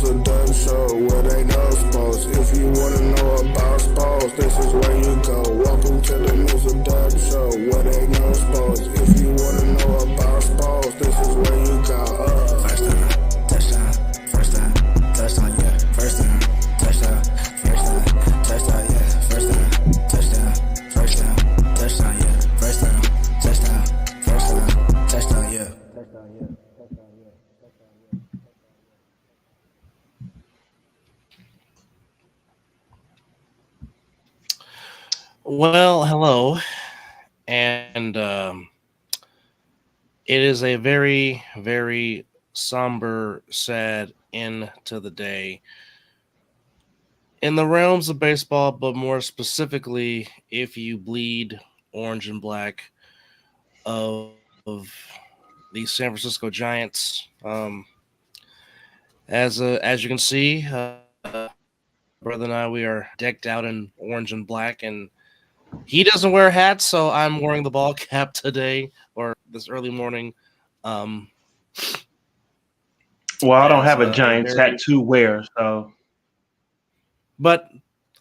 Mizzle Dub Show, where they know sports. If you wanna know about sports, this is where you go. Welcome to the Mizzle Dub Show, where they know sports. If you wanna know about sports, this is where you go. First down, touchdown, first down, touchdown, yeah. First down, touchdown, first down, touchdown, yeah. First down, touchdown, first down, touchdown, yeah. First down, touchdown, first down, touchdown, yeah. Well, hello, and it is a very, very somber, sad end to the day in the realms of baseball, but more specifically, if you bleed orange and black of the San Francisco Giants. As you can see, brother and I, we are decked out in orange and black, and he doesn't wear hats, so I'm wearing the ball cap today or this early morning. Well, I don't have a Giants hat to wear, so. But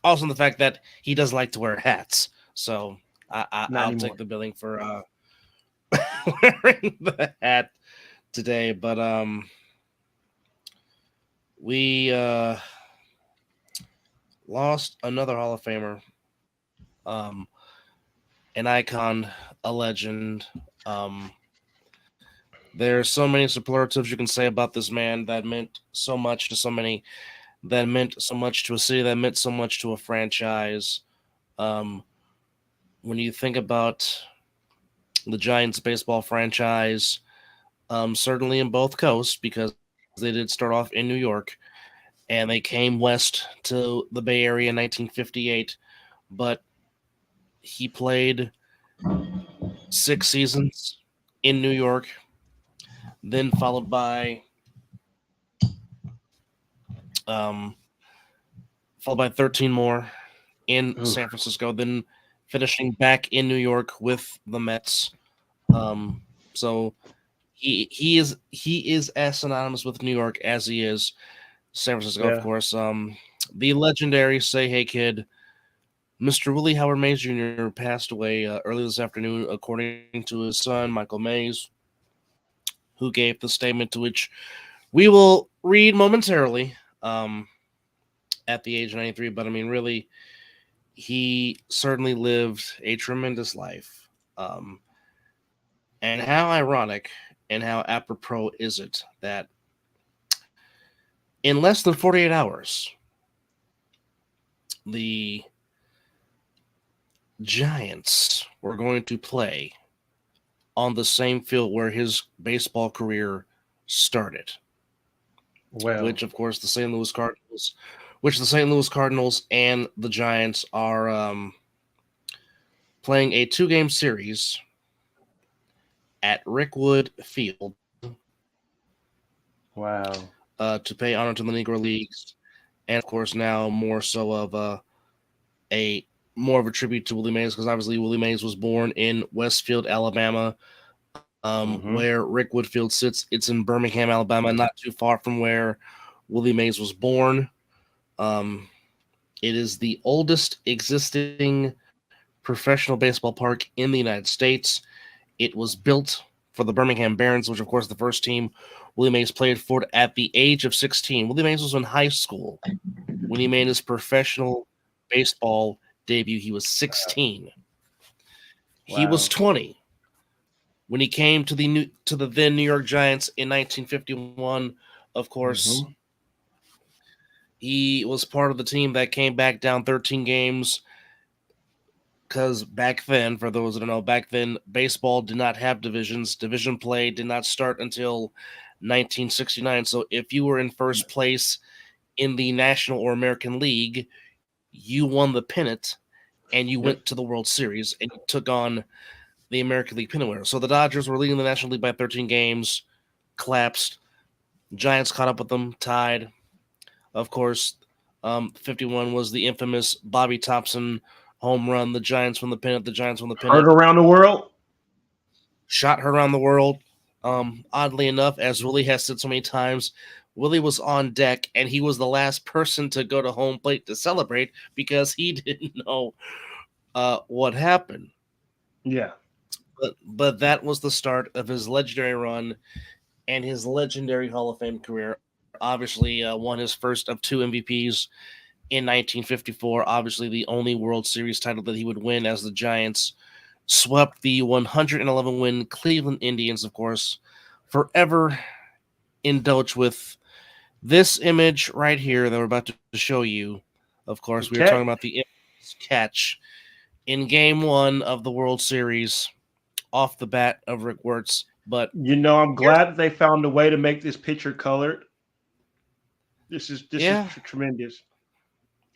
also in the fact that he does like to wear hats, so I'll take the billing for wearing the hat today. But we lost another Hall of Famer. An icon, a legend. There's so many superlatives you can say about this man that meant so much to so many, that meant so much to a city, that meant so much to a franchise. When you think about the Giants baseball franchise, certainly in both coasts, because they did start off in New York and they came west to the Bay Area in 1958, but he played 6 seasons in New York, then followed by 13 more in San Francisco, then finishing back in New York with the Mets. So he is as synonymous with New York as he is San Francisco, of course. The legendary Say Hey Kid, Mr. Willie Howard Mays Jr. passed away early this afternoon, according to his son, Michael Mays, who gave the statement to which we will read momentarily at the age of 93. But, I mean, really, he certainly lived a tremendous life. And how ironic and how apropos is it that in less than 48 hours, the Giants were going to play on the same field where his baseball career started. Well, which of course the St. Louis Cardinals and the Giants are playing a 2-game series at Rickwood Field. Wow. To pay honor to the Negro Leagues, and of course now more so of a tribute to Willie Mays, because obviously Willie Mays was born in Westfield, Alabama, where Rickwood Field sits. It's in Birmingham, Alabama, not too far from where Willie Mays was born. It is the oldest existing professional baseball park in the United States. It was built for the Birmingham Barons, which of course the first team Willie Mays played for at the age of 16. Willie Mays was in high school when he made his professional baseball debut. He was 16. Wow. He was 20 when he came to the then New York Giants in 1951. Of course, he was part of the team that came back down 13 games, because back then, for those that don't know, back then baseball did not have divisions. Division play did not start until 1969. So if you were in first place in the National or American League, you won the pennant and you went to the World Series and you took on the American League pennant winner. So the Dodgers were leading the National League by 13 games, collapsed. Giants caught up with them, tied. Of course, 51 was the infamous Bobby Thompson home run. The Giants won the pennant. Heard around the world. Shot her around the world. Oddly enough, as Willie has said so many times, Willie was on deck, and he was the last person to go to home plate to celebrate because he didn't know what happened. Yeah. But that was the start of his legendary run and his legendary Hall of Fame career. Obviously, won his first of 2 MVPs in 1954. Obviously, the only World Series title that he would win as the Giants swept the 111-win Cleveland Indians, of course. Forever indulge with this image right here that we're about to show you. Of course, we were talking about the catch in Game 1 of the World Series off the bat of Rick Wirtz. But I'm glad that they found a way to make this picture colored. This is tremendous.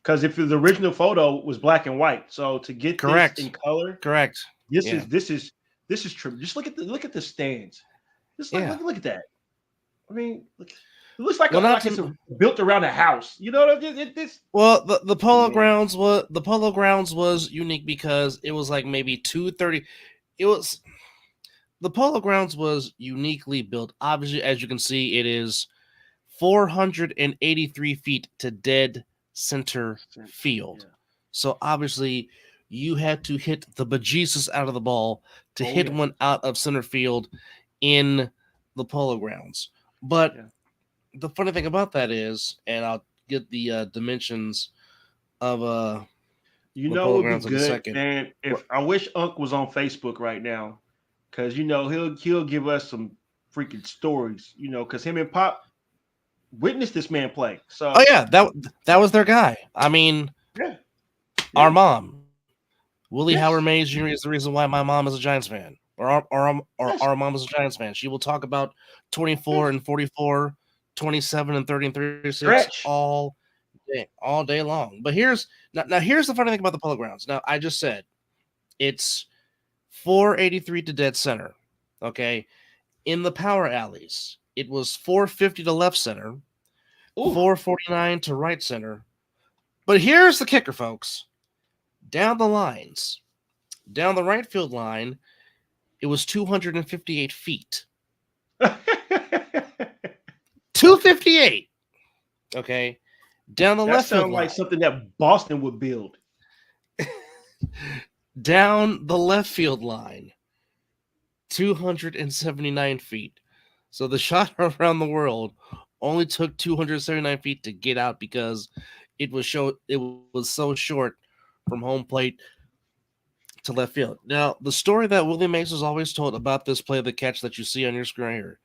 Because if the original photo was black and white, so to get this in color, This is true. Just look at the stands. Just look at that. I mean, it looks like it's built around a house. You know what I mean? Well, the Polo Grounds was unique because it was like maybe 230. The Polo Grounds was uniquely built. Obviously, as you can see, it is 483 feet to dead center field. Yeah. So obviously, you had to hit the bejesus out of the ball to hit one out of center field in the Polo Grounds. But the funny thing about that is, and I'll get the dimensions of the Polo Grounds in a second. Man, if I wish Unc was on Facebook right now, because he'll give us some freaking stories. Because him and Pop witnessed this man play. So that was their guy. I mean, our mom. Willie Howard Mays Jr. is the reason why my mom is a Giants fan, or our mom is a Giants fan. She will talk about 24 and 44, 27 and 30 and 36 all day long. But here's the funny thing about the Polo Grounds. Now, I just said it's 483 to dead center. Okay, in the power alleys, it was 450 to left center, 449 to right center. But here's the kicker, folks. Down the lines, down the right field line, it was 258 feet. 258. Okay. Down the left field line. That sounds like something that Boston would build. Down the left field line, 279 feet. So the shot around the world only took 279 feet to get out because it was so short from home plate to left field. Now, the story that Willie Mays has always told about this play of the catch that you see on your screen right here,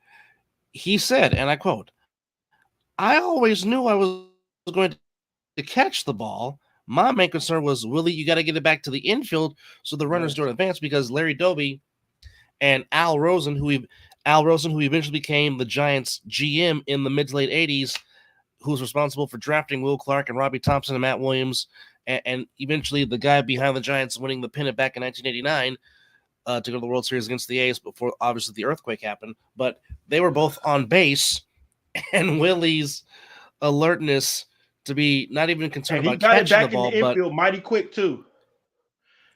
he said, and I quote, "I always knew I was going to catch the ball. My main concern was, Willie, you got to get it back to the infield so the runners don't advance," because Larry Doby and Al Rosen, who eventually became the Giants GM in the mid to late 80s, who was responsible for drafting Will Clark and Robbie Thompson and Matt Williams, and eventually the guy behind the Giants winning the pennant back in 1989 to go to the World Series against the A's before, obviously, the earthquake happened. But they were both on base, and Willie's alertness to be not even concerned about catching the ball, in the infield mighty quick too.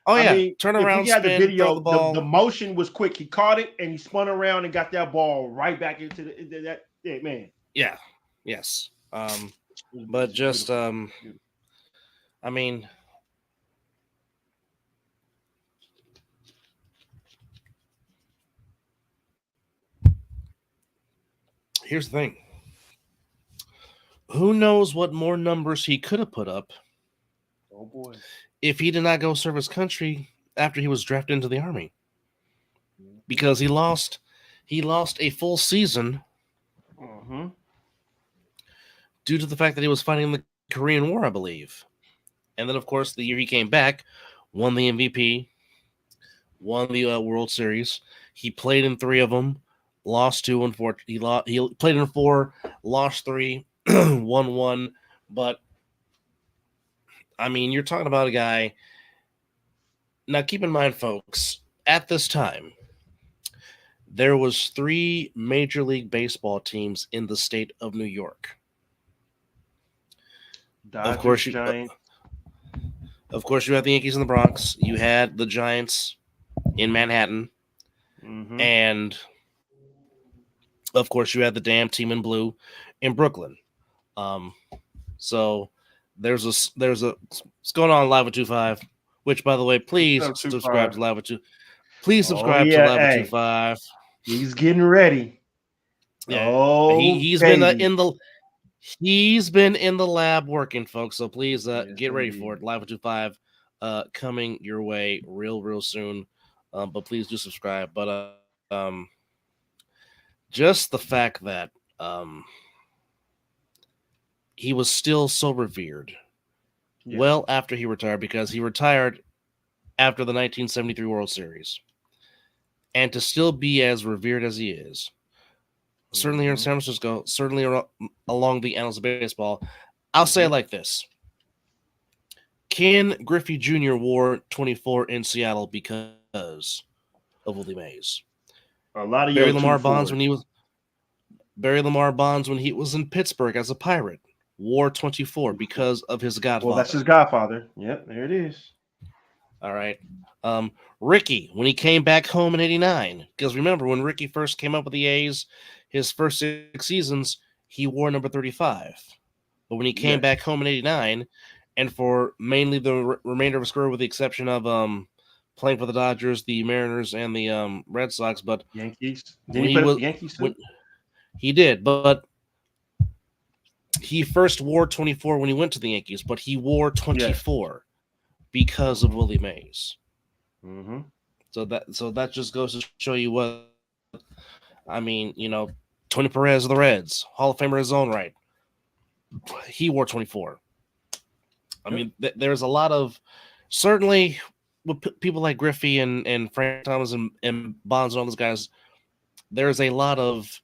Oh yeah, turn around, spin, the video, throw the ball. The motion was quick. He caught it and he spun around and got that ball right back into that man. Yeah, yes. But just I mean, here's the thing. Who knows what more numbers he could have put up? Oh boy! If he did not go serve his country after he was drafted into the Army, because he lost a full season due to the fact that he was fighting the Korean War, I believe. And then, of course, the year he came back, won the MVP, won the World Series. He played in 3 of them, lost 2, and 4. He played in 4, lost 3, won 1. But I mean, you're talking about a guy. Now, keep in mind, folks, at this time, there was 3 Major League Baseball teams in the state of New York. Dodgers, of course, Giants. Of course, you had the Yankees in the Bronx. You had the Giants in Manhattan. And, of course, you had the damn team in blue. in Brooklyn. So there's what's going on Live with 25, which by the way, please subscribe to Live with 2. Please subscribe to Live with 25. He's getting ready. Yeah, he's been in the lab working, folks. So please get ready for it. Live with 25 coming your way real soon. But please do subscribe. But just the fact that he was still so revered well after he retired, because he retired after the 1973 World Series, and to still be as revered as he is, certainly here in San Francisco, certainly along the annals of baseball, I'll say it like this. Ken Griffey Jr. wore 24 in Seattle because of Willie Mays. A lot of Barry Lamar Bonds when he was in Pittsburgh as a Pirate wore 24 because of his godfather. Well, that's his godfather. Yep, there it is. All right. Ricky, when he came back home in 89, because remember when Ricky first came up with the A's, his first 6 seasons, he wore number 35. But when he came back home in 89, and for mainly the remainder of his career, with the exception of playing for the Dodgers, the Mariners, and the Red Sox, but Yankees. Did he play Yankees too? He did, but he first wore 24 when he went to the Yankees, but he wore 24 because of Willie Mays. Mm-hmm. So that just goes to show you what I mean. Tony Perez of the Reds, Hall of Famer in his own right. He wore 24. I mean, there's a lot of certainly with people like Griffey and Frank Thomas and Bonds and all those guys. There's a lot of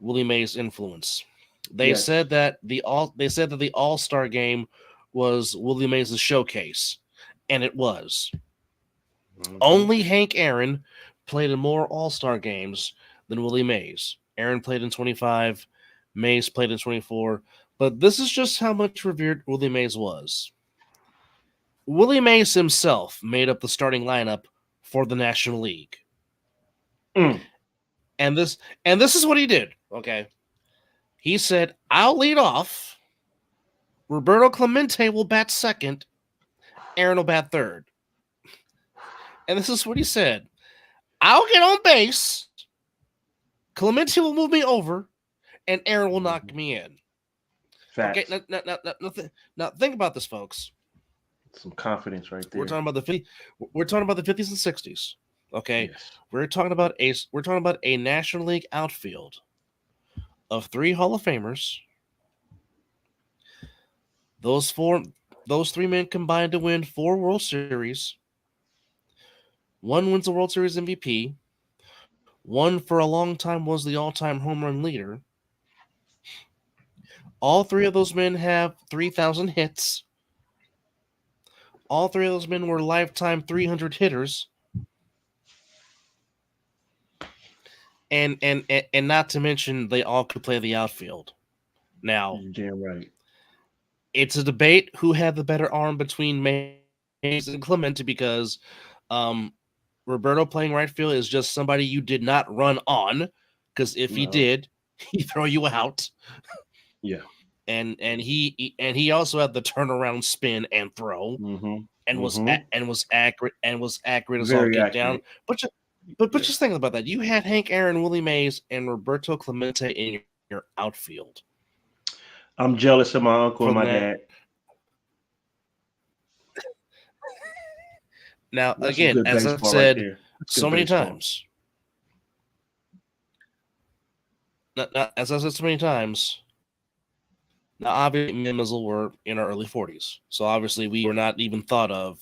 Willie Mays influence. They said that the All-Star game was Willie Mays' showcase, and it was. Mm-hmm. Only Hank Aaron played in more All-Star games than Willie Mays. Aaron played in 25, Mays played in 24, but this is just how much revered Willie Mays was. Willie Mays himself made up the starting lineup for the National League. And this is what he did, okay? He said, I'll lead off. Roberto Clemente will bat second. Aaron will bat third. And this is what he said. I'll get on base. Clemente will move me over. And Aaron will knock me in. Facts. Okay, now think about this, folks. Some confidence right there. We're talking about the 50s and 60s. Okay. Yes. We're talking about a National League outfield of 3 Hall of Famers. Those 3 men combined to win 4 World Series. One wins the World Series MVP. One for a long time was the all-time home run leader. All 3 of those men have 3,000 hits. All 3 of those men were lifetime 300 hitters. And not to mention they all could play the outfield. Now, you're damn right. It's a debate who had the better arm between Mays and Clemente, because Roberto playing right field is just somebody you did not run on, because if he did, he'd throw you out. Yeah. And he also had the turnaround spin and throw, and was accurate as all get down. But just think about that. You had Hank Aaron, Willie Mays, and Roberto Clemente in your outfield. I'm jealous of my uncle and my dad. Now, again, as I've said so many times, now, obviously, me and Mizzle were in our early 40s. So, obviously, we were not even thought of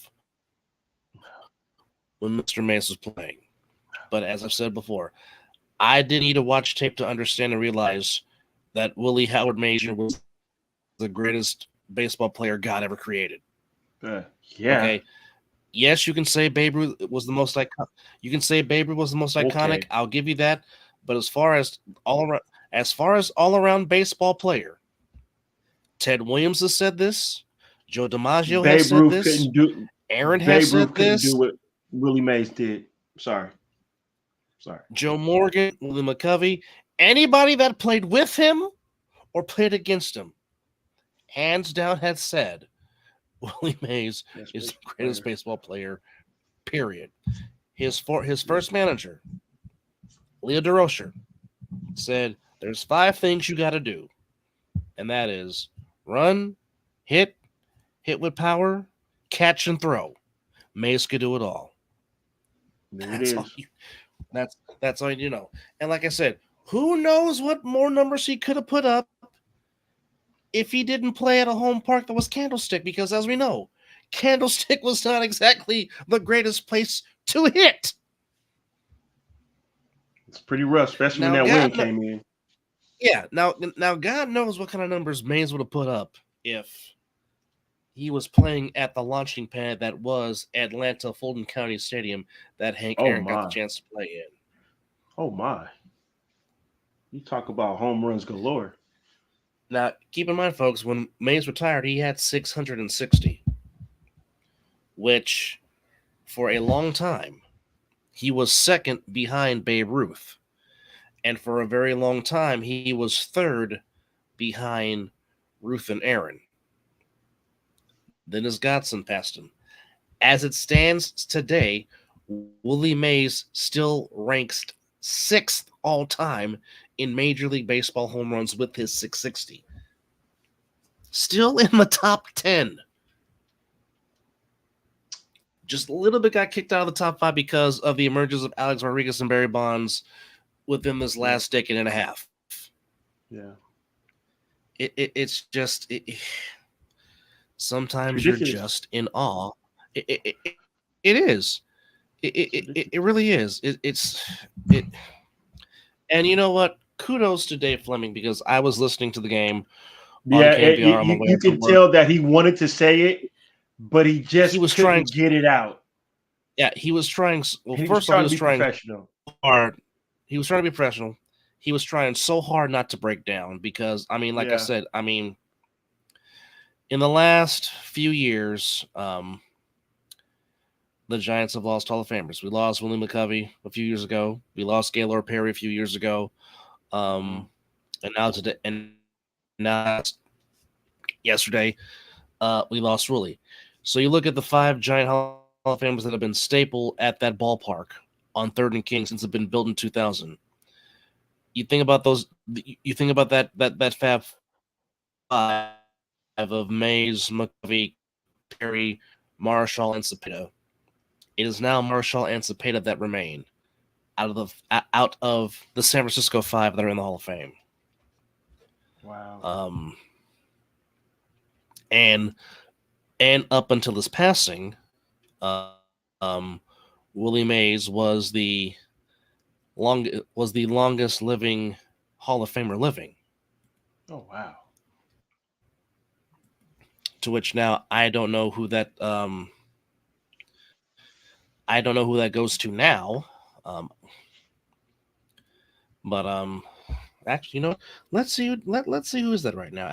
when Mr. Mays was playing. But as I've said before, I didn't need to watch tape to understand and realize that Willie Howard Mays was the greatest baseball player God ever created. Yeah. Okay. Yes, you can say Babe Ruth was the most iconic. Okay. I'll give you that. But as far as all around baseball player, Ted Williams has said this. Joe DiMaggio has said this. Aaron has said this. Babe Ruth couldn't do what Willie Mays did. Sorry. Joe Morgan, Willie McCovey, anybody that played with him or played against him, hands down had said Willie Mays is the greatest baseball player, period. His first manager, Leo DeRocher, said there's 5 things you got to do, and that is run, hit with power, catch, and throw. Mays could do it all. That's all you know. And like I said, who knows what more numbers he could have put up if he didn't play at a home park that was Candlestick, because as we know, Candlestick was not exactly the greatest place to hit. It's pretty rough, especially when that wind came in. Yeah, now God knows what kind of numbers Mays would have put up if he was playing at the launching pad that was Atlanta Fulton County Stadium that Hank Aaron got the chance to play in. Oh, my. You talk about home runs galore. Now, keep in mind, folks, when Mays retired, he had 660, which, for a long time, he was second behind Babe Ruth. And for a very long time, he was third behind Ruth and Aaron. Then his godson passed him. As it stands today, Willie Mays still ranks 6th all-time in Major League Baseball home runs with his 660. Still in the top 10. Just a little bit got kicked out of the top 5 because of the emergence of Alex Rodriguez and Barry Bonds within this last decade and a half. Yeah. It's just... sometimes you're just in awe. It is. It really is. And you know what? Kudos to Dave Fleming, because I was listening to the game. Yeah, you can tell that he wanted to say it, but he was trying to get it out. Yeah, he was trying. Well, he was trying professional. Hard. He was trying to be professional. He was trying so hard not to break down because, I mean, like I said, I mean, in the last few years, the Giants have lost Hall of Famers. We lost Willie McCovey a few years ago. We lost Gaylord Perry a few years ago. And now yesterday, we lost Willie. So you look at the 5 Giant Hall of Famers that have been staple at that ballpark on 3rd and King since it's been built in 2000. You think about those. You think about that Fab 5 of Mays, McCovey, Perry, Marshall, and Cepeda. It is now Marshall and Cepeda that remain out of the San Francisco 5 that are in the Hall of Fame. Wow. And up until his passing, Willie Mays was the longest living Hall of Famer living. Oh wow. To which now I don't know who that goes to now. But actually, you know, let's see who is that right now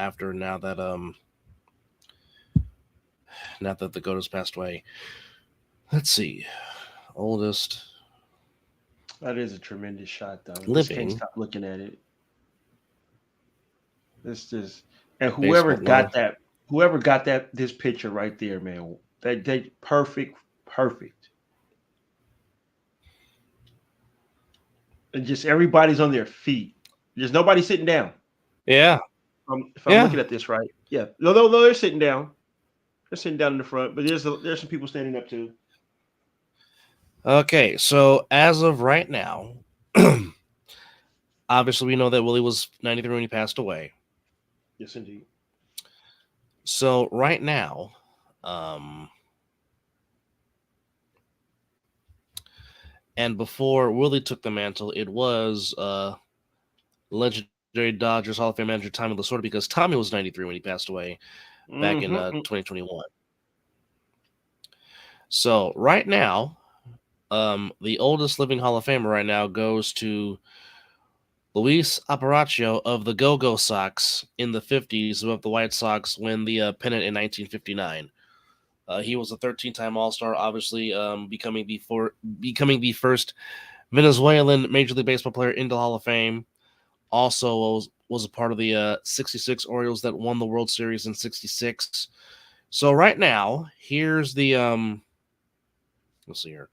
now that the GOAT has passed away. Let's see. Oldest. That is a tremendous shot, though. Living. Can't stop looking at it. This is, and whoever got this picture right there, man, they perfect. And just everybody's on their feet. There's nobody sitting down. Yeah. If I'm looking at this right, yeah. No, they're sitting down. They're sitting down in the front, but there's some people standing up too. Okay, so as of right now, obviously we know that Willie was 93 when he passed away. Yes, indeed. So right now, and before Willie took the mantle, it was legendary Dodgers Hall of Fame manager Tommy Lasorda, because Tommy was 93 when he passed away back in 2021. So right now, the oldest living Hall of Famer right now goes to Luis Aparicio of the Go-Go Sox in the 50s, who helped the White Sox win the pennant in 1959. He was a 13-time All-Star, obviously becoming the first Venezuelan Major League Baseball player into the Hall of Fame. Also was a part of the 66 Orioles that won the World Series in 66. So right now, here's the let's see here.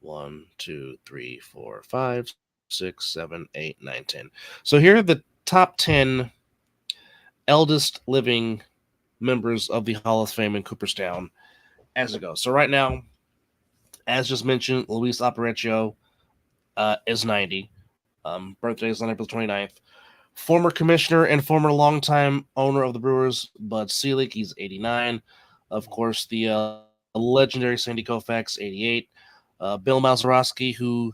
1, 2, 3, 4, 5, 6, 7, 8, 9, 10. So here are the top 10 eldest living members of the Hall of Fame in Cooperstown as it goes. So right now, as just mentioned, Luis Aparicio is 90. Birthday is on April 29th. Former commissioner and former longtime owner of the Brewers, Bud Selig, he's 89. Of course, the legendary Sandy Koufax, 88. Bill Mazeroski, who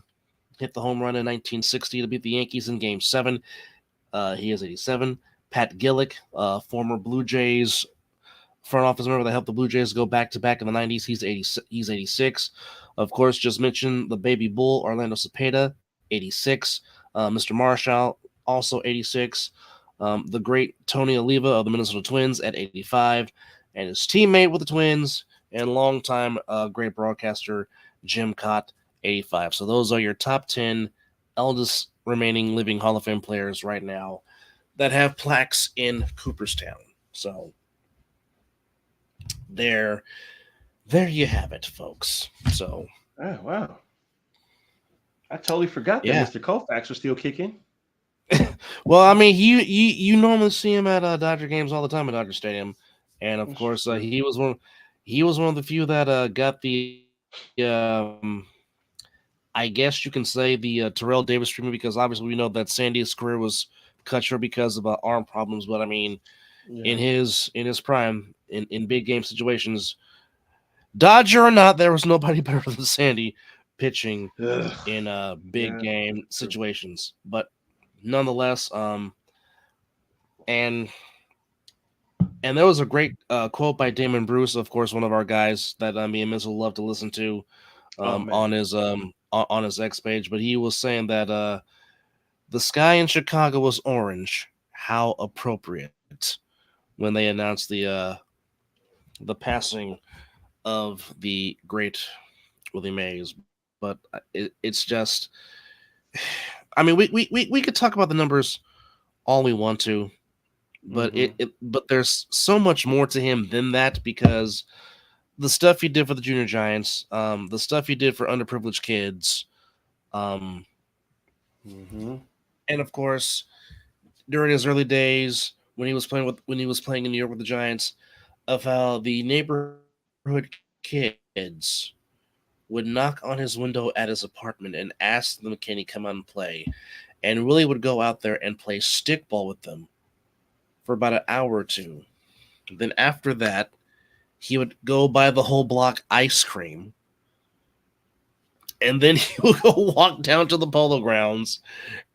hit the home run in 1960 to beat the Yankees in Game 7. He is 87. Pat Gillick, former Blue Jays front office member that helped the Blue Jays go back-to-back in the 90s. He's 86. Of course, just mentioned the baby bull, Orlando Cepeda, 86. Mr. Marshall, also 86. The great Tony Oliva of the Minnesota Twins at 85. And his teammate with the Twins and longtime great broadcaster, Jim Cott, 85. So those are your top 10 eldest remaining living Hall of Fame players right now that have plaques in Cooperstown. So there you have it, folks. So oh wow, I totally forgot that Mr. Koufax was still kicking. Well, I mean, you normally see him at Dodger games all the time at Dodger Stadium, and of course, he was one of the few that got the I guess you can say the Terrell Davis treatment, because obviously we know that Sandy's career was cut short because of arm problems. But I mean, in his prime, in big game situations, Dodger or not, there was nobody better than Sandy pitching in big game situations. But nonetheless, and there was a great quote by Damon Bruce, of course, one of our guys that me and Mizzle love to listen to, on his X page. But he was saying that the sky in Chicago was orange. How appropriate, when they announced the passing of the great Willie Mays. But it's just, I mean, we could talk about the numbers all we want to, but but there's so much more to him than that, because the stuff he did for the junior Giants, the stuff he did for underprivileged kids, and of course, during his early days when he was playing in New York with the Giants, of how the neighborhood kids would knock on his window at his apartment and ask them, can he come out and play? And Willie would go out there and play stickball with them for about an hour or two. Then after that, he would go buy the whole block ice cream. And then he would go walk down to the polo grounds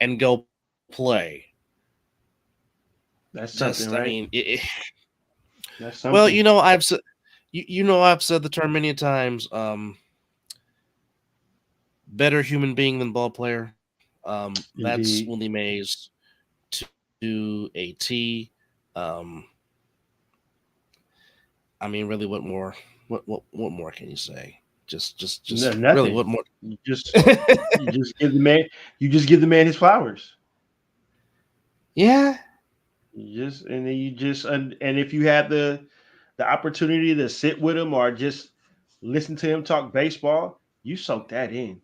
and go play. That's something, right? I mean, that's something. Well, I've said, I've said the term many times. Better human being than ball player. That's Willie Mays to a T. I mean, really, what more? What more can you say? Just nothing. Really, what more? You just give the man his flowers. Yeah. And if you had the opportunity to sit with him or just listen to him talk baseball, you soak that in.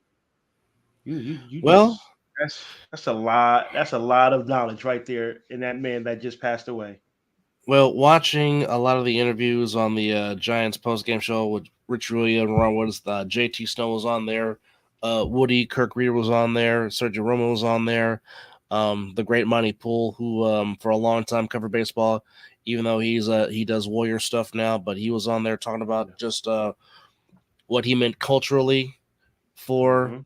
That's a lot. That's a lot of knowledge right there in that man that just passed away. Well, watching a lot of the interviews on the Giants post-game show with Rich Rulia and Ron Woods, JT Snow was on there, Woody Kirk Reeder was on there, Sergio Romo was on there, the great Monty Poole, who for a long time covered baseball, even though he does Warrior stuff now, but he was on there talking about just what he meant culturally for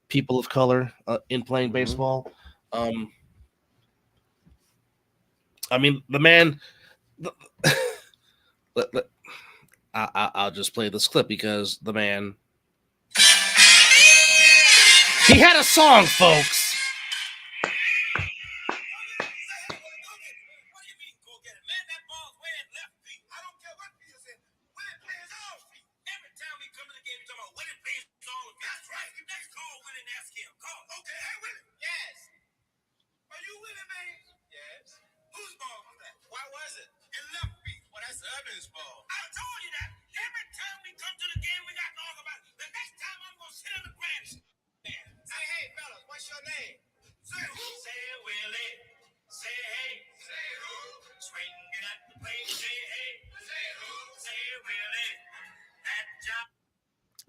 people of color in playing baseball. I mean, the man. I'll just play this clip because the man. He had a song, folks. Okay, hey Willie. Yes. Are you Willie Mays? Yeah.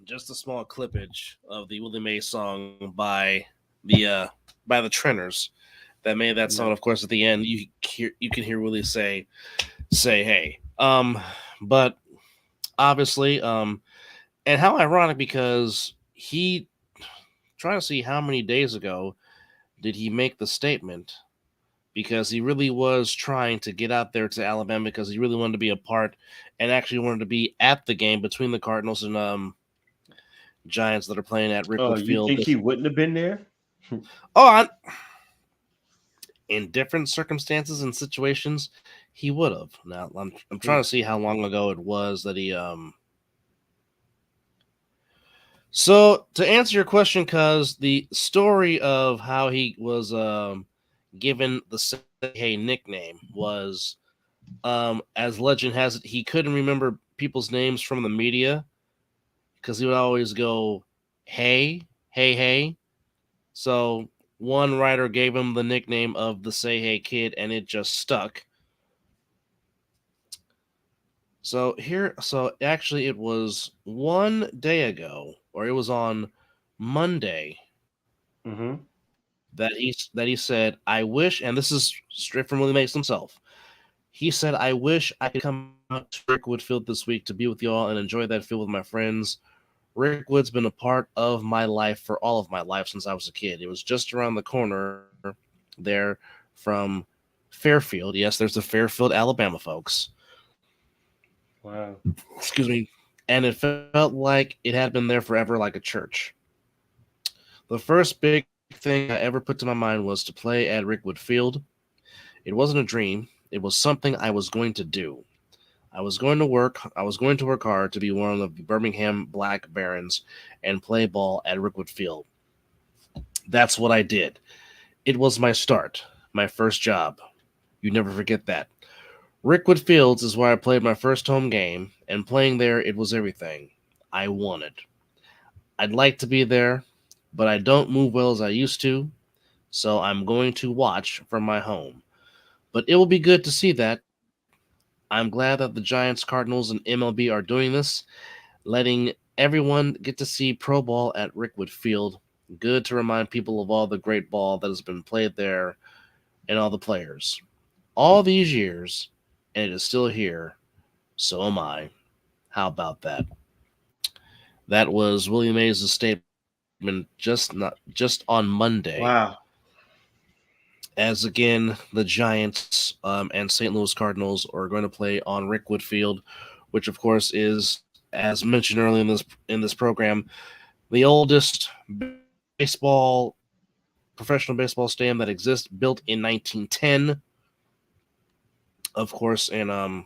Just a small clippage of the Willie Mays song by the Trenners that made that song. Of course, at the end, you can hear Willie say hey. But obviously, and how ironic, because he trying to see how many days ago did he make the statement, because he really was trying to get out there to Alabama because he really wanted to be a part and actually wanted to be at the game between the Cardinals and Giants that are playing at Rickwood Field. You think he wouldn't have been there? In different circumstances and situations, he would have. Now, I'm trying to see how long ago it was that he So, to answer your question, cuz the story of how he was given the Say Hey nickname was, as legend has it, he couldn't remember people's names from the media because he would always go, hey, hey, hey. So one writer gave him the nickname of the Say Hey Kid, and it just stuck. So actually it was one day ago, or it was on Monday, that he said, I wish, and this is straight from Willie Mays himself. He said, I wish I could come out to Rickwood Field this week to be with you all and enjoy that field with my friends. Rickwood's been a part of my life for all of my life since I was a kid. It was just around the corner there from Fairfield. Yes, there's the Fairfield, Alabama, folks. Wow. Excuse me. And it felt like it had been there forever, like a church. The first big thing I ever put to my mind was to play at Rickwood Field. It wasn't a dream. It was something I was going to do. I was going to work hard to be one of the Birmingham Black Barons and play ball at Rickwood Field. That's what I did. It was my start, my first job. You never forget that. Rickwood Fields is where I played my first home game, and playing there, it was everything I wanted. I'd like to be there, but I don't move well as I used to, so I'm going to watch from my home. But it will be good to see that. I'm glad that the Giants, Cardinals, and MLB are doing this, letting everyone get to see pro ball at Rickwood Field. Good to remind people of all the great ball that has been played there and all the players. All these years, and it is still here. So am I. How about that? That was Willie Mays' statement just on Monday. Wow. As again, the Giants and St. Louis Cardinals are going to play on Rickwood Field, which of course is, as mentioned earlier in this program, the oldest professional baseball stadium that exists, built in 1910. Of course, in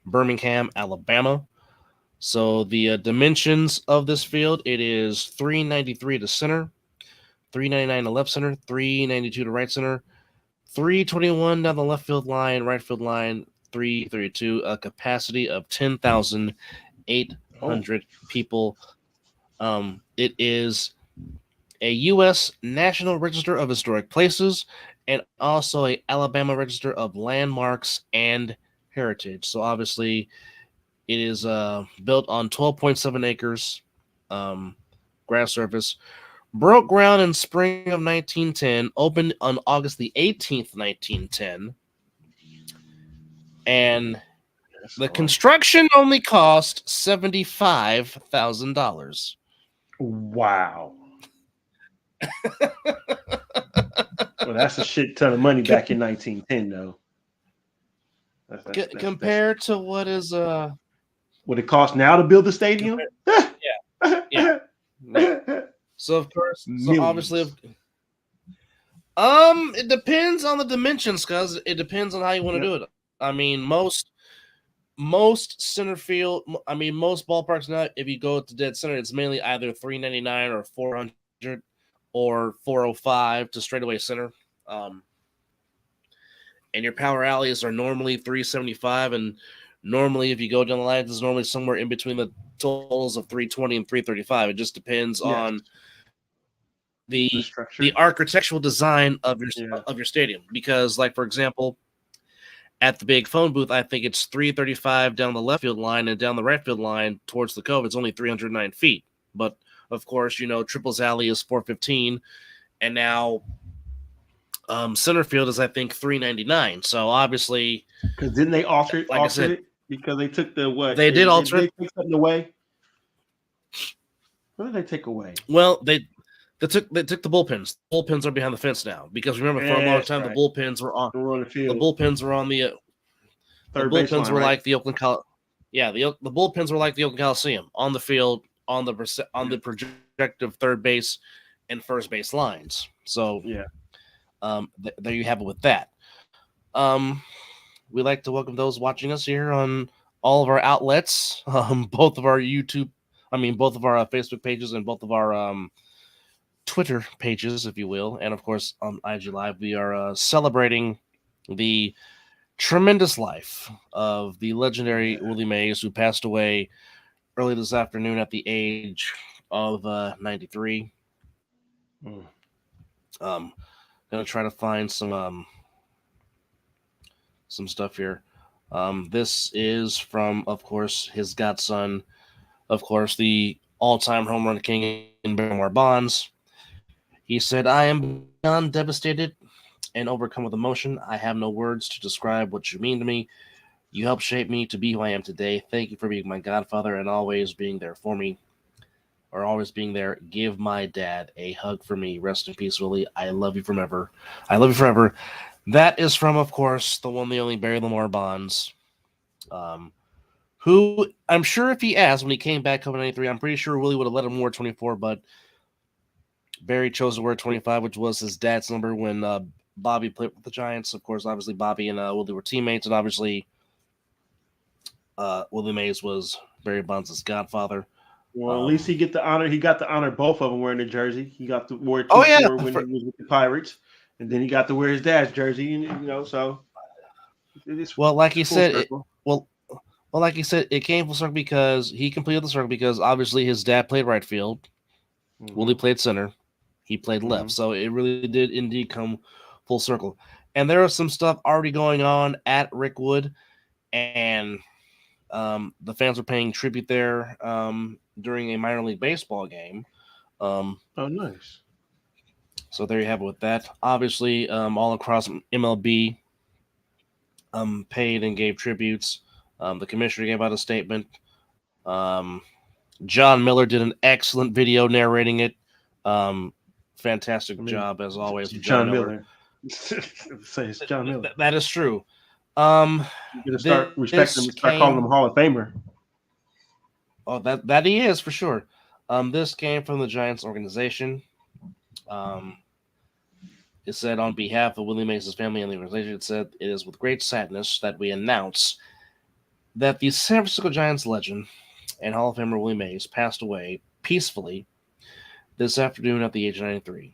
Birmingham, Alabama. So the dimensions of this field, it is 393 to center, 399 to left center, 392 to right center, 321 down the left field line, right field line, 332, a capacity of 10,800 people. It is a U.S. National Register of Historic Places and also a Alabama Register of Landmarks and Heritage. So obviously it is built on 12.7 acres grass surface. Broke ground in spring of 1910, opened on August the 18th, 1910. And the construction only cost $75,000. Wow. Well, that's a shit ton of money back in 1910, though. Compared to what is what it costs now to build the stadium? Yeah. So of course, obviously, it depends on the dimensions, cause it depends on how you want to do it. I mean, most center field, most ballparks now, if you go to dead center, it's mainly either 399 or 400 or 405 to straightaway center. And your power alleys are normally 375, and normally if you go down the line, it's normally somewhere in between the totals of 320 and 335. It just depends on the architectural design of your stadium. Because, like, for example, at the big phone booth, I think it's 335 down the left field line, and down the right field line towards the Cove, it's only 309 feet. But of course, Triples Alley is 415, and now center field is, I think, 399. So obviously, because didn't they alter it because they took the what? They did alter it. They took something away. What did they take away? Well, they took the bullpens. The bullpens are behind the fence now, because remember, for a long time, the bullpens were on the field. The bullpens were on the third the bullpens baseline, were right? like the Oakland the bullpens were like the Oakland Coliseum, on the field, on the projective third base and first base lines. So there you have it with that. We'd like to welcome those watching us here on all of our outlets, both of our Facebook pages and both of our Twitter pages, if you will, and of course on IG Live. We are celebrating the tremendous life of the legendary Willie Mays, who passed away early this afternoon at the age of 93. Gonna try to find some stuff here. This is from, of course, his godson, of course, the all-time home run king in Barrymore Bonds. He said, "I am beyond devastated and overcome with emotion. I have no words to describe what you mean to me. You helped shape me to be who I am today. Thank you for being my godfather and always being there for me, or always being there. Give my dad a hug for me. Rest in peace, Willie. I love you forever. I love you forever." That is from, of course, the one, the only Barry Lamar Bonds, who I'm sure if he asked when he came back home in 93, I'm pretty sure Willie would have let him wear 24, but Barry chose to wear 25, which was his dad's number when Bobby played with the Giants. Of course, obviously, Bobby and Willie were teammates, and obviously Willie Mays was Barry Bonds' godfather. Well, at least he got the honor both of them wearing the jersey. He got to wear when he was with the Pirates, and then he got to wear his dad's jersey, and so like he said, like he said, it came full circle because he completed the circle because obviously his dad played right field, Willie played center, he played left, so it really did indeed come full circle. And there was some stuff already going on at Rickwood, and the fans were paying tribute there during a minor league baseball game. Oh, nice. So there you have it with that. Obviously, all across MLB paid and gave tributes. The commissioner gave out a statement. John Miller did an excellent video narrating it. Fantastic job, as always. John Miller. Say it's John Miller. That is true. You're gonna start respecting him, start calling him Hall of Famer. Oh, that he is for sure. This came from the Giants organization. It said, on behalf of Willie Mays' family and the organization, it said, "It is with great sadness that we announce that the San Francisco Giants legend and Hall of Famer Willie Mays passed away peacefully this afternoon at the age of 93.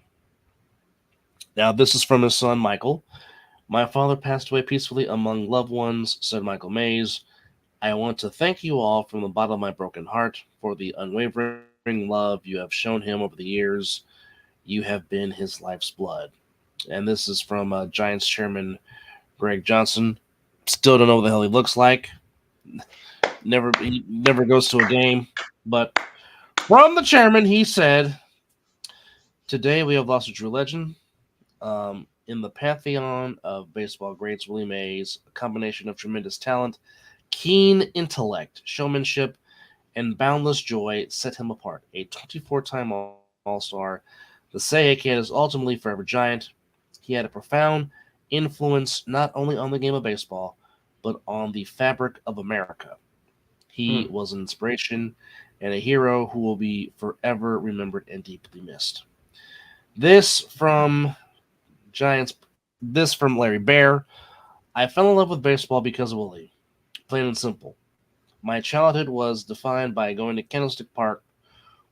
Now, this is from his son, Michael. My father passed away peacefully among loved ones," said Michael Mays. "I want to thank you all from the bottom of my broken heart for the unwavering love you have shown him over the years. You have been his life's blood." And this is from Giants chairman Greg Johnson. Still don't know what the hell he looks like. He never goes to a game. But from the chairman, he said, "Today we have lost a true legend. In the pantheon of baseball greats, Willie Mays, a combination of tremendous talent, keen intellect, showmanship, and boundless joy set him apart. A 24-time All-Star, the Say kid is ultimately forever Giant. He had a profound influence not only on the game of baseball, but on the fabric of America. He was an inspiration and a hero who will be forever remembered and deeply missed." This from Giants. This from Larry Bear. "I fell in love with baseball because of Willie. Plain and simple. My childhood was defined by going to Candlestick Park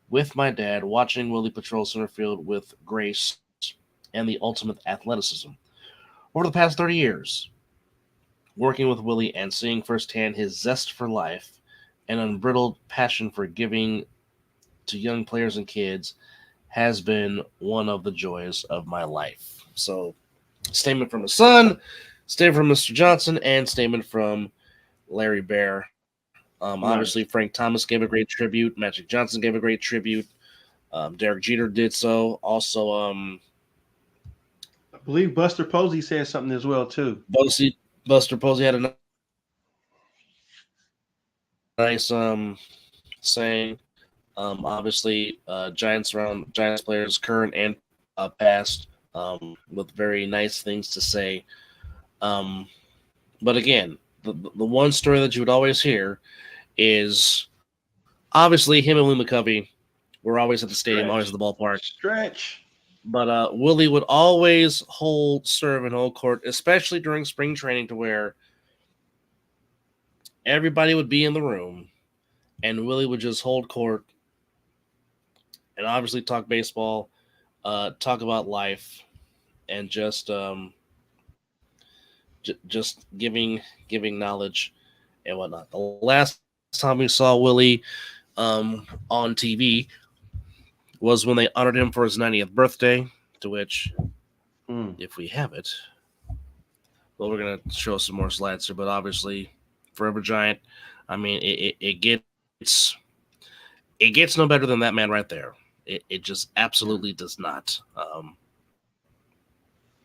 with my dad, watching Willie patrol center field with grace and the ultimate athleticism. Over the past 30 years, working with Willie and seeing firsthand his zest for life and unbridled passion for giving to young players and kids, has been one of the joys of my life. So, statement from his son, statement from Mr. Johnson, and statement from Larry Bear. Obviously, Nice. Frank Thomas gave a great tribute. Magic Johnson gave a great tribute. Derek Jeter did so. Also, I believe Buster Posey said something as well too. Buster Posey had a nice saying. Obviously, Giants players, current and past, with very nice things to say. But again, the one story that you would always hear is obviously him and Willie McCovey were always at the stadium, always at the ballpark. Stretch. But Willie would always serve and hold court, especially during spring training, to where everybody would be in the room and Willie would just hold court and obviously talk baseball, talk about life, and just giving knowledge and whatnot. The last time we saw Willie on TV was when they honored him for his 90th birthday, to which, if we have it, well, we're going to show some more slides here, but obviously, Forever Giant, I mean, it gets no better than that man right there. It just absolutely does not.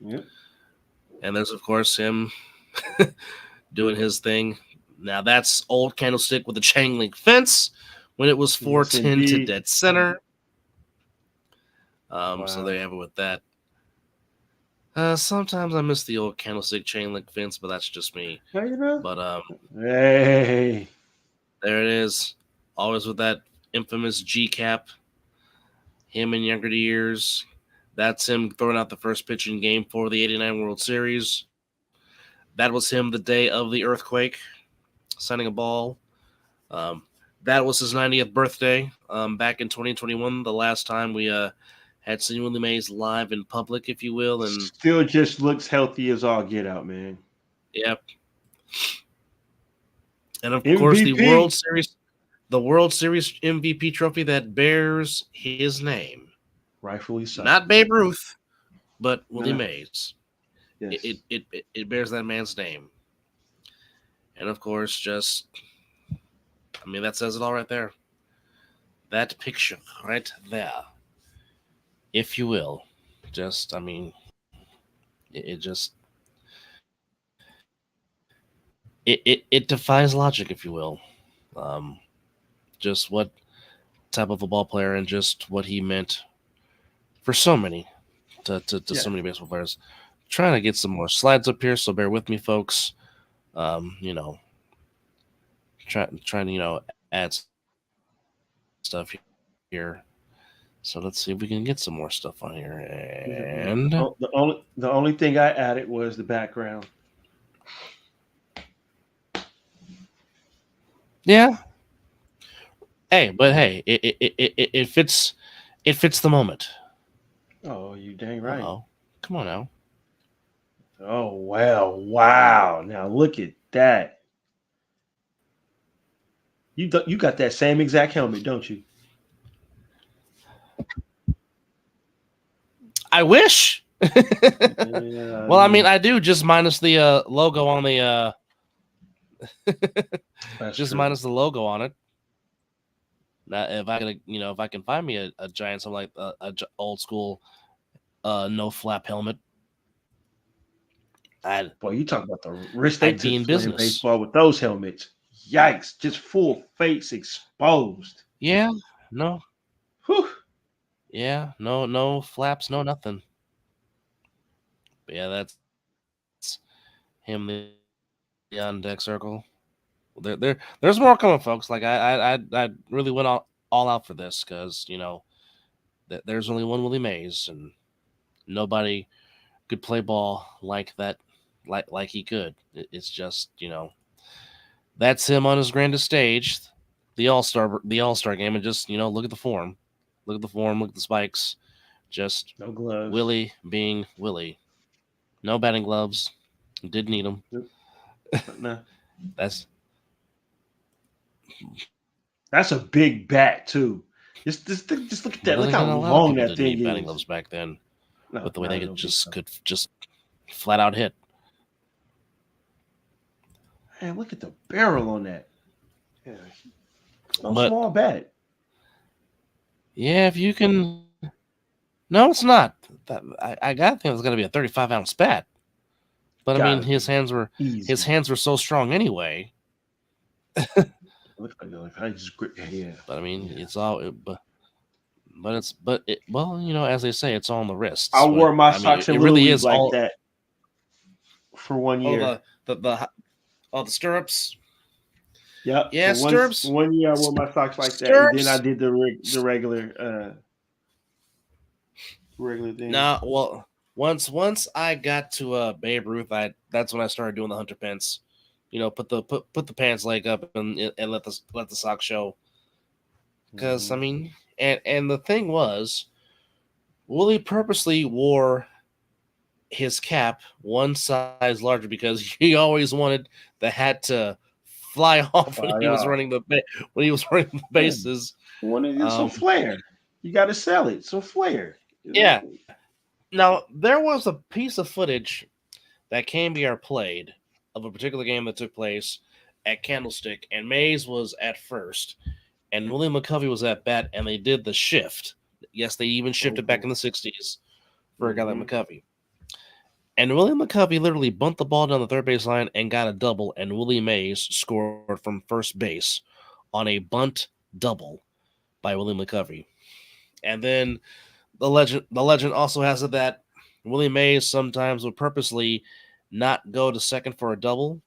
Yep. And there's, of course, him doing his thing. Now, that's old Candlestick with the chain link fence when it was 410 to dead center. Wow. So there you have it with that. Sometimes I miss the old Candlestick chain link fence, but that's just me. How you know? But hey, there it is. Always with that infamous G cap. Him in younger years. That's him throwing out the first pitch in Game 4 of the '89 World Series. That was him the day of the earthquake, sending a ball. That was his 90th birthday back in 2021, the last time we had seen Willie Mays live in public, if you will. And still just looks healthy as all get out, man. Yep. And of MVP. course, the World Series MVP trophy that bears his name. Rightfully so. Not Babe Ruth, but Willie Mays. Yes. It bears that man's name. And of course, that says it all right there. That picture right there, if you will. It defies logic, if you will. Just what type of a ball player and just what he meant for so many, to so many baseball players. Trying to get some more slides up here, so bear with me, folks. Trying to add stuff here. So let's see if we can get some more stuff on here. And the only thing I added was the background. Yeah. Hey, it fits the moment. Oh, you dang right. Uh-oh. Come on now. Oh, wow. Now look at that. You got that same exact helmet, don't you? I wish. Well, I do, just minus the logo on the just true. Minus the logo on it. Now, if I can find me a Giant, something like a old school no flap helmet, you talk about the risk they took in business baseball with those helmets. Yikes! Just full face exposed. Yeah. No. Whew. Yeah. No flaps. No nothing. But yeah, that's him. The on deck circle. There's more coming, folks. Like I really went all out for this because there's only one Willie Mays and nobody could play ball like that, like he could. It's just that's him on his grandest stage, the All-Star game, and just look at the form, look at the spikes, just no gloves. Willie being Willie, no batting gloves, didn't need them. No. That's a big bat too. Just look at that. Look how long that thing is. Batting gloves back then, with the way they could just flat out hit. Man, look at the barrel on that. Yeah, small bat. Yeah, if you can. No, it's not. I got to think it's going to be a 35-ounce bat. But I mean, his hands were so strong anyway. Looks like I just grip. Yeah. But I mean, it's all. Well, you know, as they say, it's all on the wrists. I wore my socks in Little League like that for 1 year. The stirrups. Yep. Yeah, stirrups. 1 year I wore my socks like that, and then I did the regular thing. No, well, once I got to Babe Ruth, that's when I started doing the Hunter Pence. You know, put the pants leg up and let the socks show. Because I mean, and the thing was, Willie purposely wore his cap one size larger because he always wanted the hat to fly off when he was running the bases. You wanted some flair. You got to sell it. Some flair. Yeah. Now there was a piece of footage that KMBR played of a particular game that took place at Candlestick, and Mays was at first, and William McCovey was at bat, and they did the shift. Yes, they even shifted back in the 60s for a guy like McCovey. And William McCovey literally bumped the ball down the third base line and got a double, and Willie Mays scored from first base on a bunt double by William McCovey. And then the legend also has it that Willie Mays sometimes would purposely not go to second for a double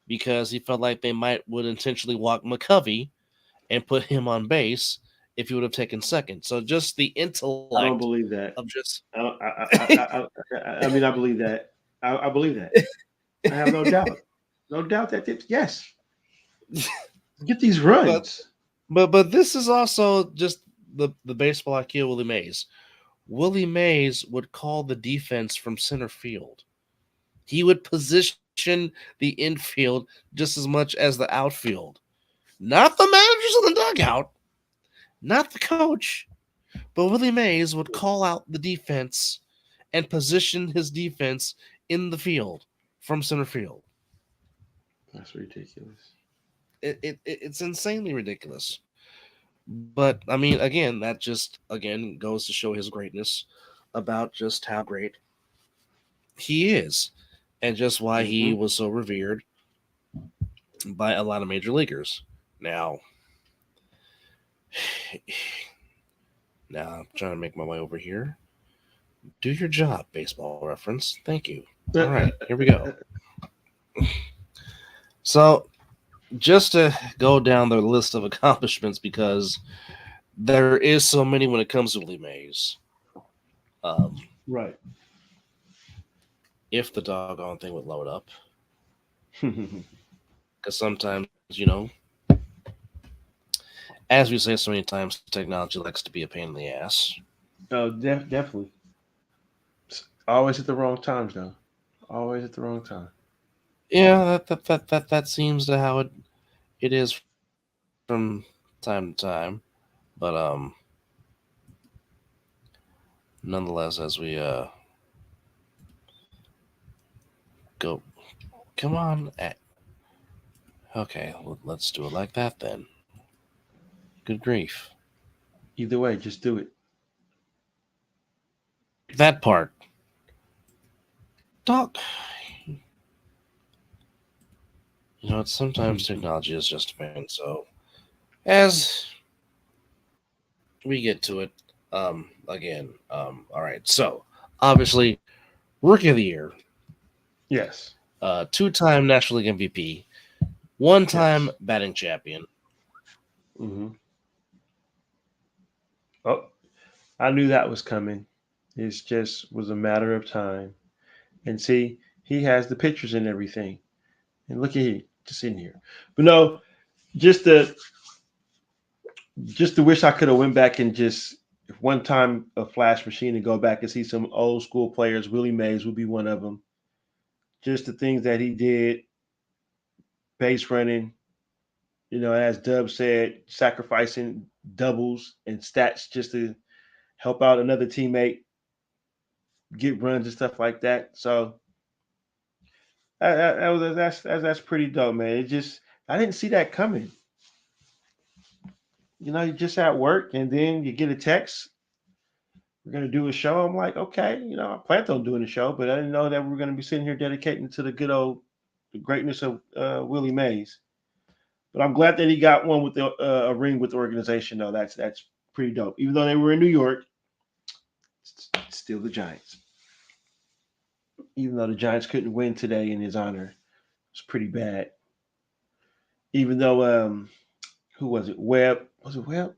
because he felt like they would intentionally walk McCovey and put him on base if he would have taken second. So just the intellect. I don't believe that. Of just. I mean, I believe that. I believe that. I have no doubt. No doubt that yes. Get these runs. But this is also just the baseball IQ of Willie Mays. Willie Mays would call the defense from center field. He would position the infield just as much as the outfield. Not the managers in the dugout, not the coach, but Willie Mays would call out the defense and position his defense in the field from center field. That's ridiculous. It's insanely ridiculous. But, I mean, again, that just, goes to show his greatness about just how great he is and just why he was so revered by a lot of major leaguers. Now I'm trying to make my way over here. Do your job, Baseball Reference. Thank you. All right, here we go. So, just to go down the list of accomplishments, because there is so many when it comes to Willie Mays. Right. If the doggone thing would load up. Because sometimes, you know, as we say so many times, technology likes to be a pain in the ass. Oh, definitely. Always at the wrong times, though. Always at the wrong time. Yeah, that seems to how it is from time to time. But nonetheless, as we go, come on. Okay, let's do it like that then. Good grief. Either way, just do it. That part. Doc. You know, sometimes technology is just a pain. So, as we get to it, again, all right. So, obviously, Rookie of the Year. Yes. 2-time National League MVP. 1-time batting champion. Mm-hmm. Oh, I knew that was coming. It just was a matter of time. And see, he has the pictures and everything. And look at him, just in here. But no, just to wish I could have went back and just one time a flash machine and go back and see some old school players. Willie Mays would be one of them. Just the things that he did, base running, as Dub said, sacrificing doubles and stats just to help out another teammate, get runs and stuff like that. So that's pretty dope, man. I didn't see that coming. You're just at work and then you get a text. We're gonna do a show. I'm like, okay, I planned on doing a show, but I didn't know that we were gonna be sitting here dedicating to the greatness of Willie Mays. But I'm glad that he got one with a ring with the organization, though. That's pretty dope. Even though they were in New York, it's still the Giants. Even though the Giants couldn't win today in his honor, it's pretty bad. Even though who was it? Webb. Was it Webb?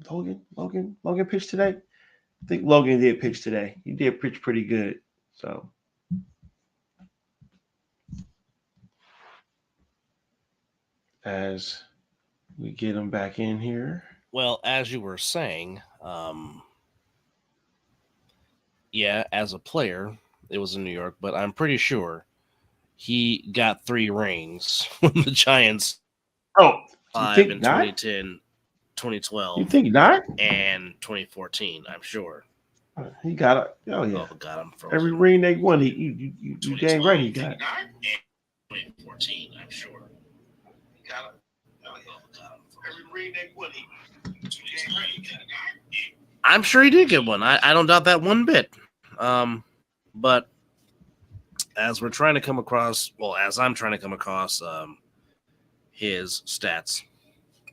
Logan pitched today. I think Logan did pitch today. He did pitch pretty good. So as we get him back in here. Well, as you were saying, yeah, as a player, it was in New York, but I'm pretty sure he got 3 rings when the Giants. Oh, 5 in 2010, 2012. You think not? And 2014, I'm sure. He got it. Oh yeah. Oh, got him frozen. Every ring they won, you dang right he got it. 2014, I'm sure. He got it. Oh yeah. Got him frozen. Every ring they won, dang right he got it. I'm sure he did get one. I don't doubt that one bit. But as we're trying to come across, as I'm trying to come across his stats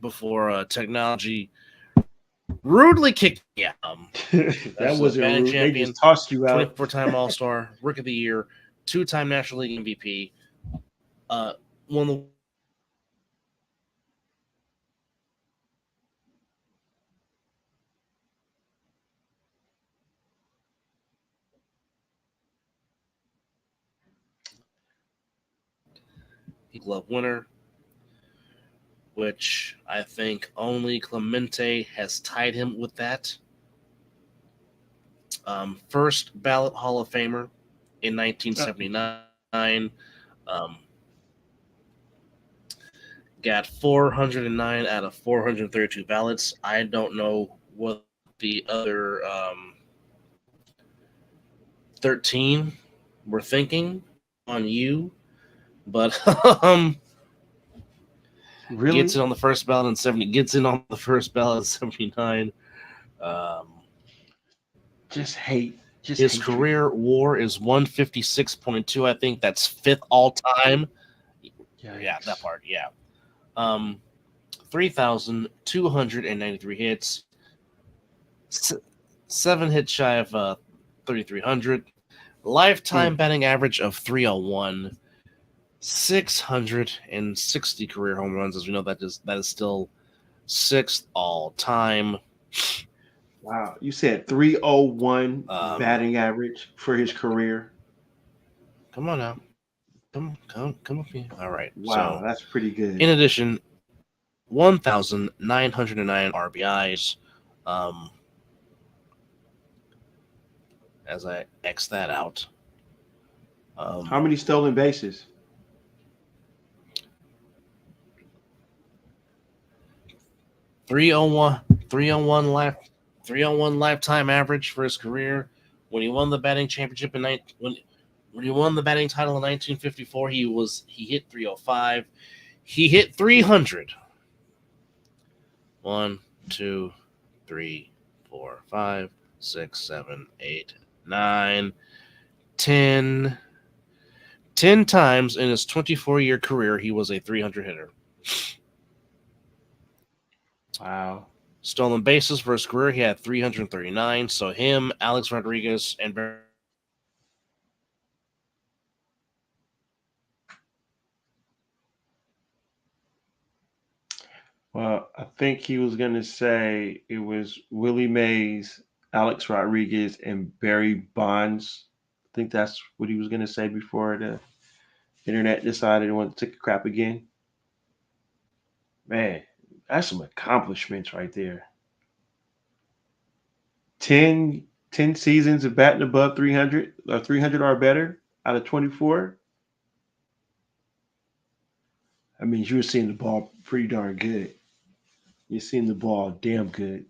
before technology rudely kicked me out. That was a batting champion, they just tossed you out. 24-time All-Star, Rookie of the Year, 2-time National League MVP, won the Glove winner, which I think only Clemente has tied him with that. First ballot Hall of Famer in 1979. Got 409 out of 432 ballots. I don't know what the other 13 were thinking on you. But really gets in on the first ballot in 70. Gets in on the first ballot in 79. His career WAR is 156.2. I think that's 5th all time. Yeah, that part. Yeah. 3,293 hits. 7 hits shy of 3,300. Lifetime batting average of 301. 660 career home runs. As we know, that is still 6th all time. Wow, you said 301 batting average for his career. Come on now, come with me. All right. Wow, so, that's pretty good. In addition, 1,909 RBIs. As I X that out. How many stolen bases? 301 lifetime average for his career. When he won the batting championship when he won the batting title in 1954, he hit 305. He hit 300. 1, 2, 3, 4, 5, 6, 7, 8, 9, 10. 10 times in his 24-year career, he was a 300 hitter. Wow. Stolen bases for his career, he had 339. So him, Alex Rodriguez, and well, I think he was going to say it was Willie Mays, Alex Rodriguez, and Barry Bonds. I think that's what he was going to say before the internet decided it wanted to take a crap again. Man, that's some accomplishments right there. 10 seasons of batting above 300 or 300 or better out of 24. I mean, you were seeing the ball pretty darn good. You're seeing the ball damn good.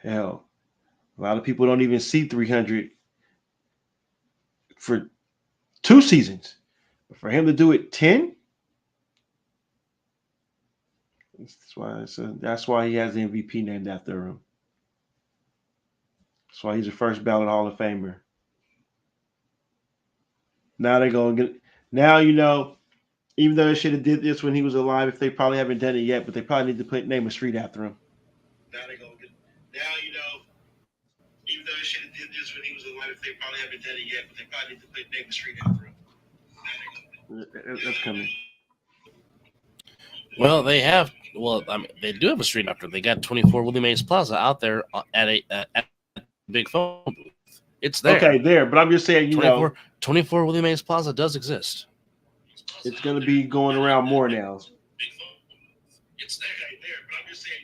Hell, a lot of people don't even see 300 for 2 seasons. But for him to do it 10, that's why he has the MVP named after him. That's why he's a first ballot Hall of Famer. Now they're going to get. Now even though they should have did this when he was alive, if they probably haven't done it yet, but they probably need to name a street after him. Now they're going to get. Now even though they should have did this when he was alive, if they probably haven't done it yet, but they probably need to name a street after him. That's coming. Well, they have. Well, I mean, they do have a street after. They got 24 Willie Mays Plaza out there at a big phone booth. It's there. Okay, there. But I'm just saying, 24 Willie Mays Plaza does exist. It's going to be going around more now. It's there. But I'm just saying,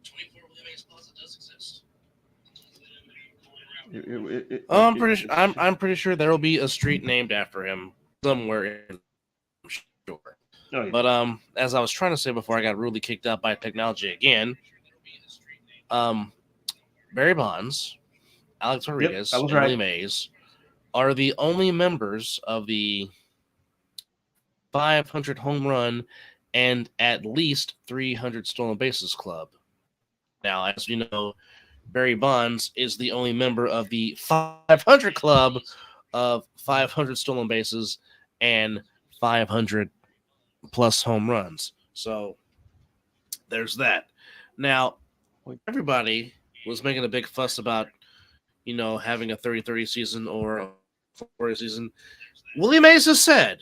24 Willie Mays Plaza does exist. I'm pretty sure there will be a street named after him somewhere in. Sure. Oh, yeah. But as I was trying to say before I got rudely kicked out by technology again, Barry Bonds, Alex Rodriguez, and Willie Mays are the only members of the 500 home run and at least 300 stolen bases club. Now, as you know, Barry Bonds is the only member of the 500 club of 500 stolen bases and 500 plus home runs. So there's that. Now, everybody was making a big fuss about, having a 30-30 season or a 40 season. Willie Mays has said,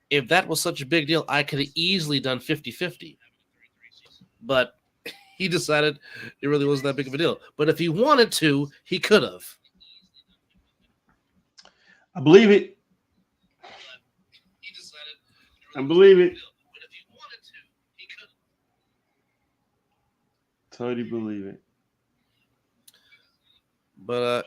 if that was such a big deal, I could have easily done 50-50. But he decided it really wasn't that big of a deal. But if he wanted to, he could have. I believe it. I believe it. Totally believe it. But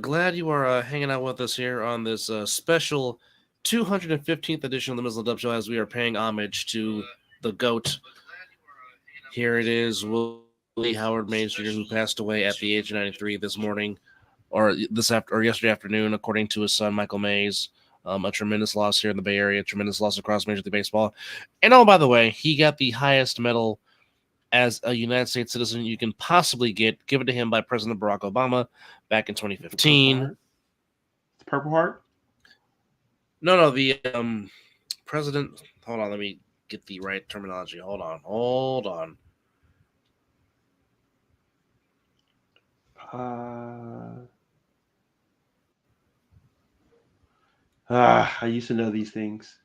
glad you are hanging out with us here on this special 215th edition of the Mizzle Dub Show as we are paying homage to the GOAT. Here it is, Willie Howard Mays Jr., who passed away at the age of 93 this morning, or yesterday afternoon, according to his son Michael Mays. A tremendous loss here in the Bay Area, tremendous loss across Major League Baseball. And by the way, he got the highest medal as a United States citizen you can possibly get, given to him by President Barack Obama back in 2015. The Purple Heart? No, the president. Hold on, let me get the right terminology. Hold on. I used to know these things.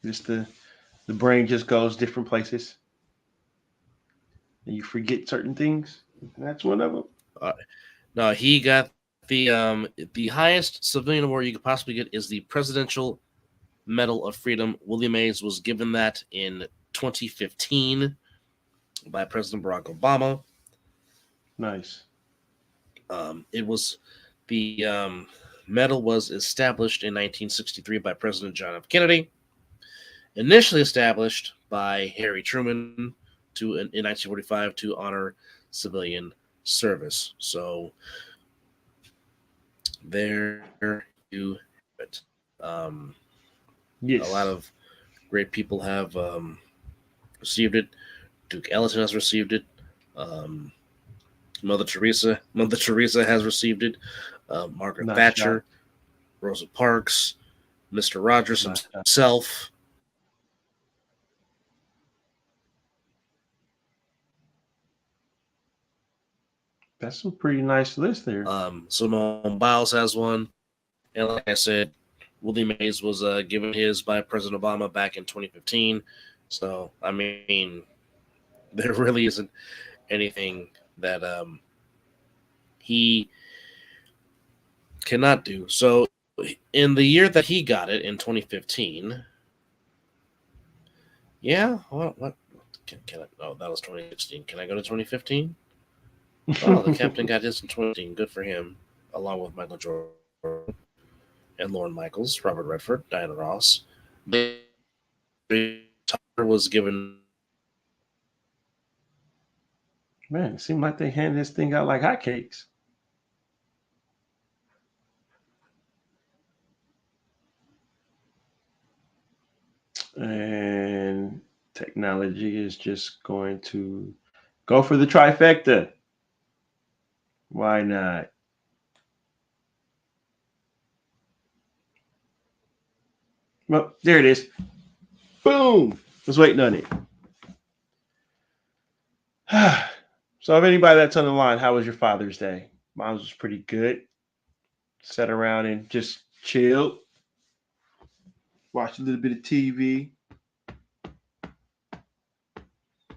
Just the brain just goes different places, and you forget certain things. And that's one of them. No, he got the highest civilian award you could possibly get is the Presidential Medal of Freedom. Willie Mays was given that in 2015 by President Barack Obama. Nice. It was the medal was established in 1963 by President John F. Kennedy. Initially established by Harry Truman in 1945 to honor civilian service. So there you have it. Yes. A lot of great people have received it. Duke Ellington has received it. Mother Teresa has received it. Margaret Thatcher, Rosa Parks, Mr. Rogers himself. That's a pretty nice list there. Simone Biles has one. And like I said, Willie Mays was given his by President Obama back in 2015. So, I mean, there really isn't anything that he cannot do. So, in the year that he got it, in 2015, what can I? Oh, that was 2016. Can I go to 2015? Oh, the captain got his in 2015. Good for him, along with Michael Jordan. and Lorne Michaels, Robert Redford, Diana Ross. Was given. Man, it seemed like they handed this thing out like hotcakes. And technology is just going to go for the trifecta. Why not? Well, there it is. Boom. Was waiting on it. So if anybody that's on the line, how was your Father's Day? Mine was pretty good. Sat around and just chilled. Watched a little bit of TV.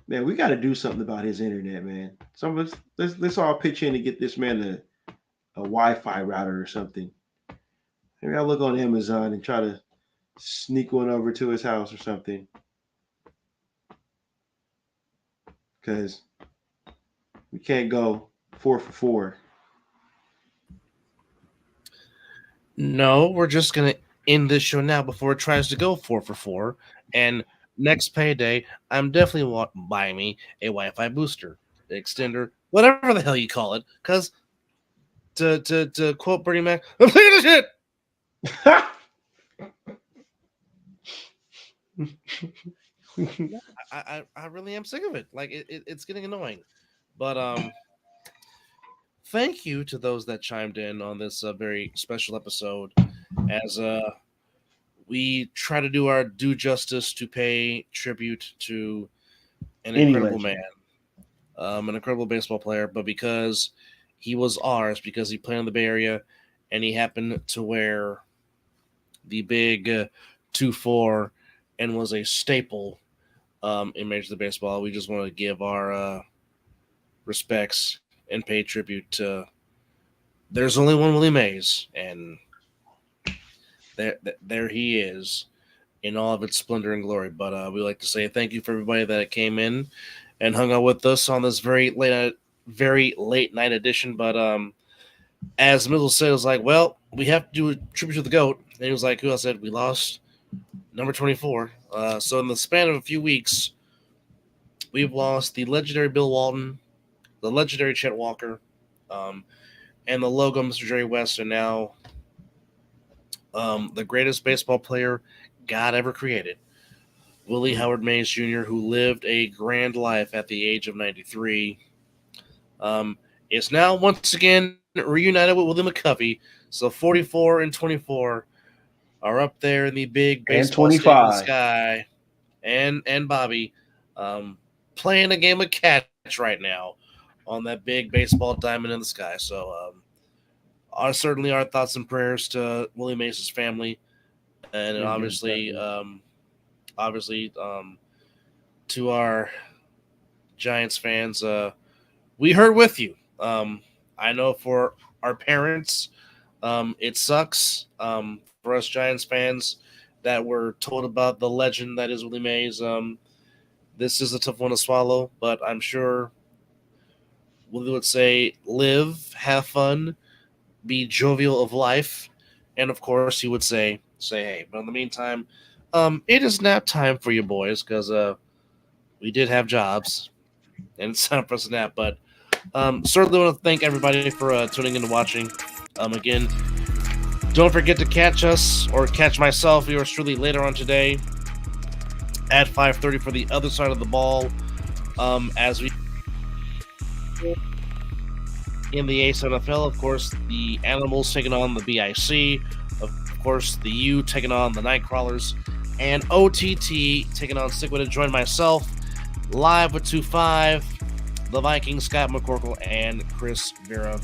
Man, we got to do something about his internet, man. Some of us, let's all pitch in to get this man a Wi-Fi router or something. Maybe I'll look on Amazon and try to sneak one over to his house or something. Because we can't go 4 for 4. No, we're just going to end this show now before it tries to go 4 for 4. And next payday, I'm definitely buying me a Wi-Fi booster, extender, whatever the hell you call it. Because to quote Bernie Mac, I'm sick of shit. I really am sick of it. Like it's getting annoying. But thank you to those that chimed in on this very special episode, as we try to do our due justice to pay tribute to an incredible man, an incredible baseball player. But because he was ours, because he played in the Bay Area, and he happened to wear the big 2-4 and was a staple in Major League Baseball, we just want to give our respects and pay tribute to. There's only one Willie Mays, and there he is in all of its splendor and glory. But we like to say thank you for everybody that came in and hung out with us on this very late night edition. But as Mizzle said, it was like, well, we have to do a tribute to the GOAT. And he was like, who else said we lost number 24? So in the span of a few weeks, we've lost the legendary Bill Walton, the legendary Chet Walker, and the logo Mr. Jerry West, and now the greatest baseball player God ever created, Willie Howard Mays Jr., who lived a grand life at the age of 93, is now once again reunited with Willie McCovey. So 44 and 24 are up there in the big baseball and 25 in the sky, and Bobby playing a game of catch right now on that big baseball diamond in the sky. So certainly our thoughts and prayers to Willie Mays' family, and obviously to our Giants fans. We heard with you. I know for our parents, it sucks. For us Giants fans that were told about the legend that is Willie Mays, this is a tough one to swallow, but I'm sure Willie would say, live, have fun, be jovial of life, and of course he would say hey. But in the meantime, it is nap time for you boys, because we did have jobs, and it's time for us to nap. But certainly want to thank everybody for tuning in and watching. Again, don't forget to catch us, or catch myself, yours truly, later on today at 5:30 for the other side of the ball, as we in the Ace NFL. Of course, the Animals taking on the BIC. Of course, the U taking on the Nightcrawlers, and OTT taking on Sigma to join myself live with 2-5, the Vikings, Scott McCorkle, and Chris Vera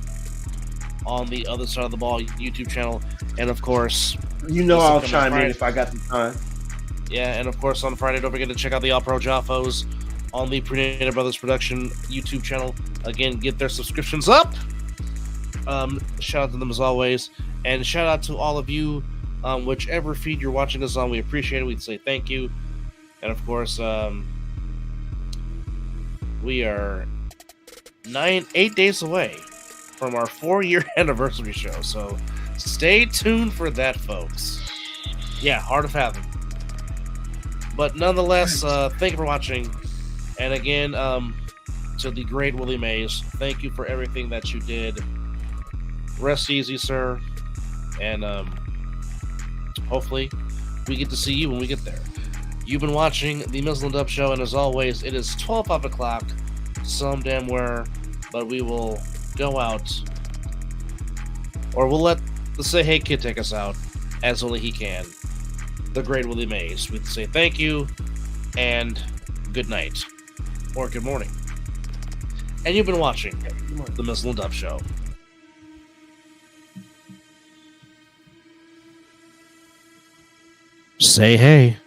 on the other side of the ball YouTube channel. And of course, I'll chime in if I got the time. Yeah, and of course on Friday, don't forget to check out the All Pro Jaffos on the Prenator Brothers Production YouTube channel. Again, get their subscriptions up. Shout out to them as always, and shout out to all of you, whichever feed you're watching us on. We appreciate it. We'd say thank you, and of course, we are 8 days away from our 4-year anniversary show. So Stay tuned for that, folks. Yeah, hard to fathom. But nonetheless, thank you for watching. And again, to the great Willie Mays, thank you for everything that you did. Rest easy, sir. And hopefully we get to see you when we get there. You've been watching the Mizzle and Dub Show, and as always, it is 12 o'clock, some damn where, but we will go out, or we'll let the Say Hey Kid take us out, as only he can. The great Willie Mays. We say thank you, and good night, or good morning. And you've been watching the Mizzle and Dub Show. Say hey.